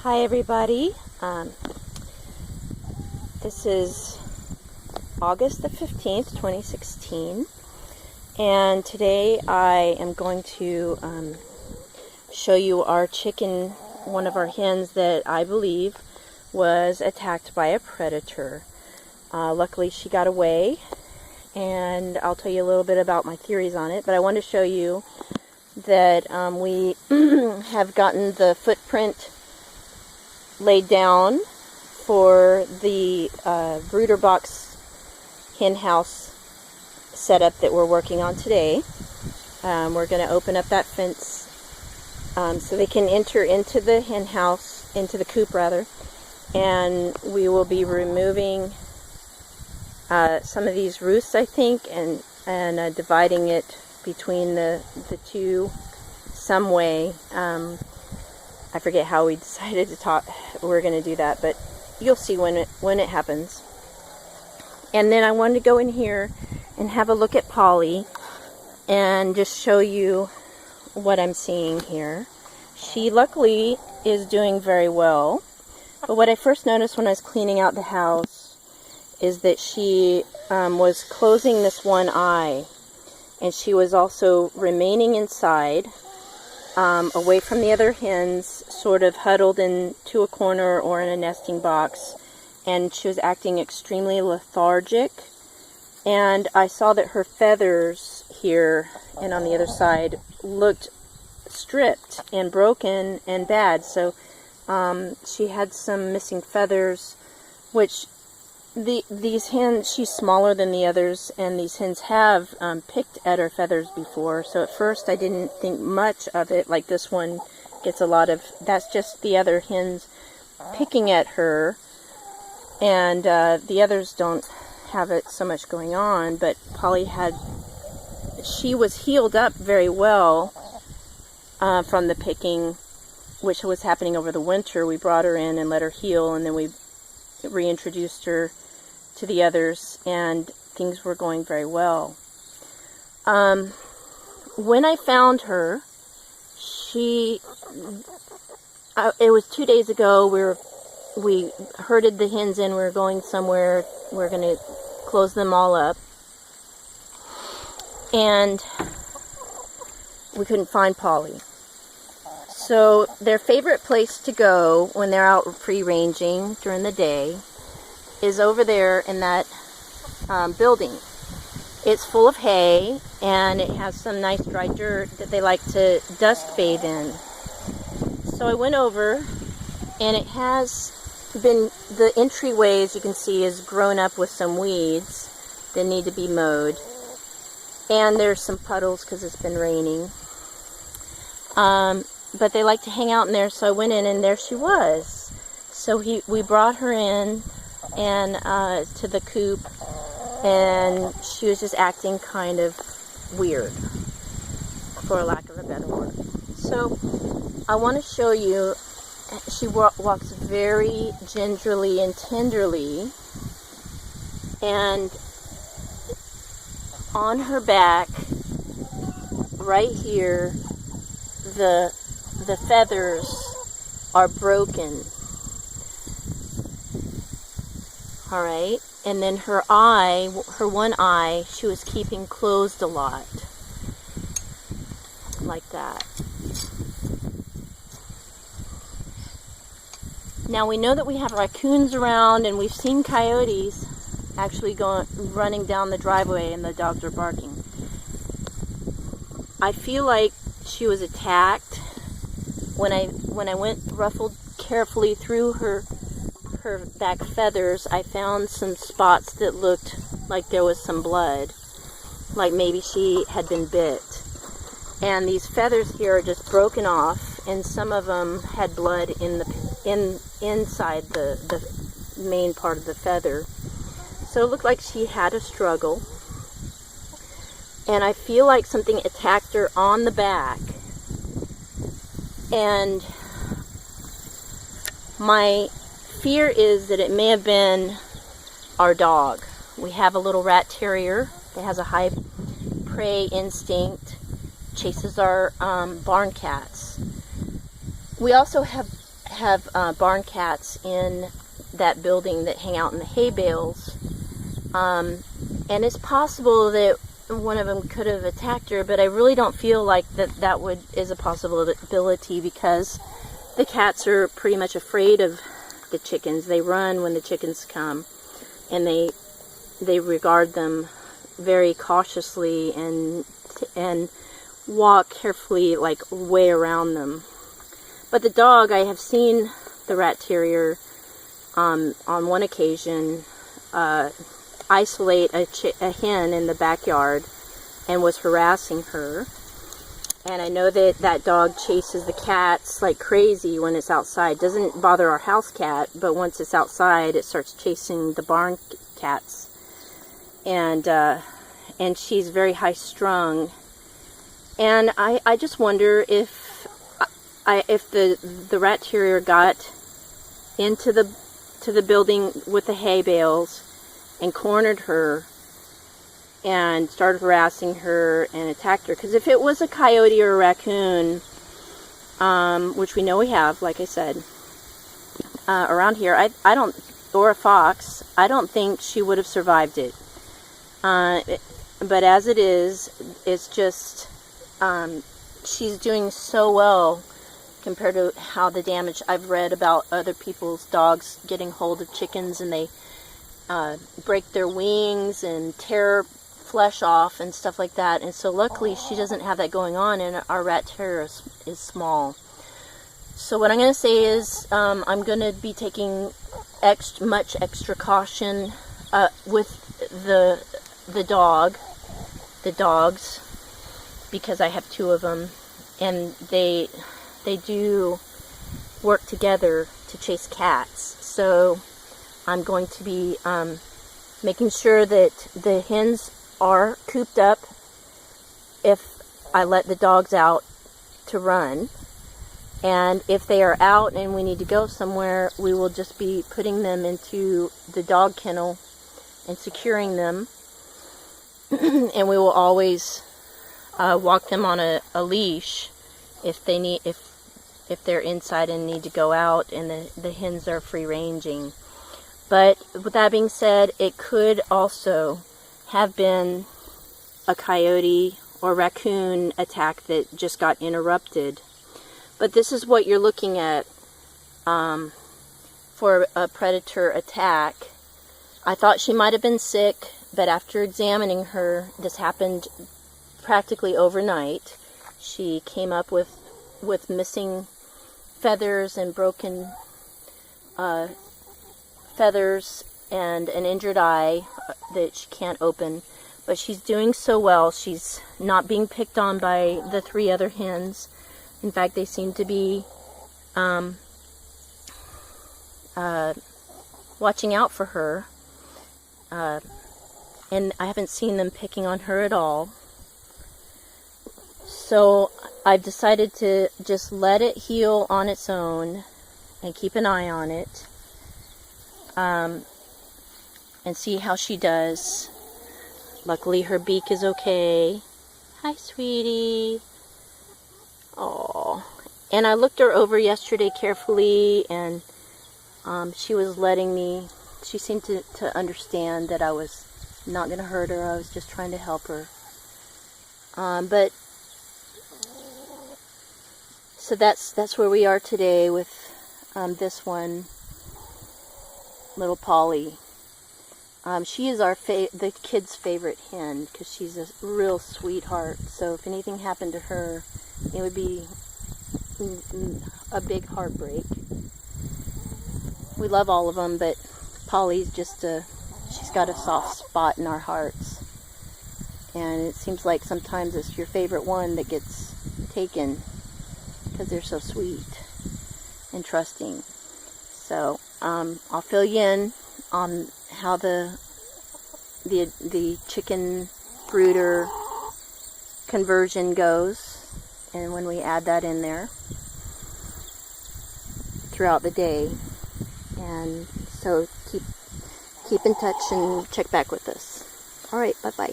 Hi everybody, this is August the 15th, 2016, and today I am going to show you our chicken, one of our hens that I believe was attacked by a predator. Luckily she got away, and I'll tell you a little bit about my theories on it, but I want to show you that we have gotten the footprint laid down for the brooder box hen house setup that we're working on today. We're going to open up that fence so they can enter into the hen house, into the coop rather, and we will be removing some of these roosts, I think, and dividing it between the two some way. I forget how we decided to we're going to do that, but you'll see when it happens. And then I wanted to go in here and have a look at Polly and just show you what I'm seeing here. She luckily is doing very well, but what I first noticed when I was cleaning out the house is that she was closing this one eye, and she was also remaining inside, away from the other hens, sort of huddled into a corner or in a nesting box, and she was acting extremely lethargic. And I saw that her feathers here and on the other side looked stripped and broken and bad. So she had some missing feathers, which these hens, she's smaller than the others, and these hens have picked at her feathers before, so at first I didn't think much of it. Like this one gets a lot of, that's just the other hens picking at her, and the others don't have it so much going on. But Polly she was healed up very well from the picking, which was happening over the winter. We brought her in and let her heal, and then we reintroduced her to the others, and things were going very well. When I found her, it was 2 days ago. We herded the hens in. We were going somewhere. We're going to close them all up, and we couldn't find Polly. So their favorite place to go when they're out free-ranging during the day is over there in that building. It's full of hay, and it has some nice dry dirt that they like to dust bathe in. So I went over, and it has been, the entryway, as you can see, is grown up with some weeds that need to be mowed, and there's some puddles because it's been raining. But they like to hang out in there, so I went in, and there she was. So we brought her in and to the coop, and she was just acting kind of weird, for lack of a better word. So I want to show you, she walks very gingerly and tenderly, and on her back, right here, the feathers are broken. Alright, and then her one eye, she was keeping closed a lot. Like that. Now we know that we have raccoons around, and we've seen coyotes actually running down the driveway, and the dogs are barking. I feel like she was attacked. When I ruffled carefully through her back feathers, I found some spots that looked like there was some blood, like maybe she had been bit. And these feathers here are just broken off, and some of them had blood inside the main part of the feather. So it looked like she had a struggle, and I feel like something attacked her on the back. And my fear is that it may have been our dog. We have a little rat terrier that has a high prey instinct, chases our barn cats. We also have have barn cats in that building that hang out in the hay bales. And it's possible that one of them could have attacked her, but I really don't feel like that is a possibility, because the cats are pretty much afraid of the chickens. They run when the chickens come, and they regard them very cautiously and walk carefully, like, way around them. But the dog, I have seen the rat terrier on one occasion isolate a hen in the backyard and was harassing her. And I know that dog chases the cats like crazy when it's outside. Doesn't bother our house cat, but once it's outside, it starts chasing the barn cats. And she's very high strung. And I just wonder if the rat terrier got into the building with the hay bales and cornered her and started harassing her and attacked her. Because if it was a coyote or a raccoon, which we know we have, like I said, around here, I don't, or a fox, I don't think she would have survived it. But as it is, it's just, she's doing so well compared to how the damage I've read about other people's dogs getting hold of chickens, and they break their wings and tear flesh off and stuff like that. And so luckily she doesn't have that going on, and our rat terrier is small. So what I'm going to say is I'm going to be taking much extra caution with the dogs, because I have two of them, and they do work together to chase cats. So I'm going to be making sure that the hens are cooped up if I let the dogs out to run. And if they are out and we need to go somewhere, we will just be putting them into the dog kennel and securing them. And we will always walk them on a leash if they're inside and need to go out, and the hens are free ranging. But with that being said, it could also have been a coyote or raccoon attack that just got interrupted. But this is what you're looking at for a predator attack. I thought she might have been sick, but after examining her, this happened practically overnight. She came up with missing feathers and broken feathers and an injured eye that she can't open. But she's doing so well. She's not being picked on by the 3 other hens. In fact, they seem to be watching out for her. And I haven't seen them picking on her at all. So I've decided to just let it heal on its own and keep an eye on it. And see how she does. Luckily her beak is okay. Hi, sweetie. Oh, and I looked her over yesterday carefully, and she was letting me, she seemed to understand that I was not going to hurt her. I was just trying to help her. But so that's where we are today with this one, little Polly. She is the kids' favorite hen, because she's a real sweetheart. So if anything happened to her, it would be a big heartbreak. We love all of them, but Polly's just she's got a soft spot in our hearts. And it seems like sometimes it's your favorite one that gets taken, because they're so sweet and trusting. So I'll fill you in on how the chicken brooder conversion goes, and when we add that in there throughout the day. And so keep in touch and check back with us. All right, bye-bye.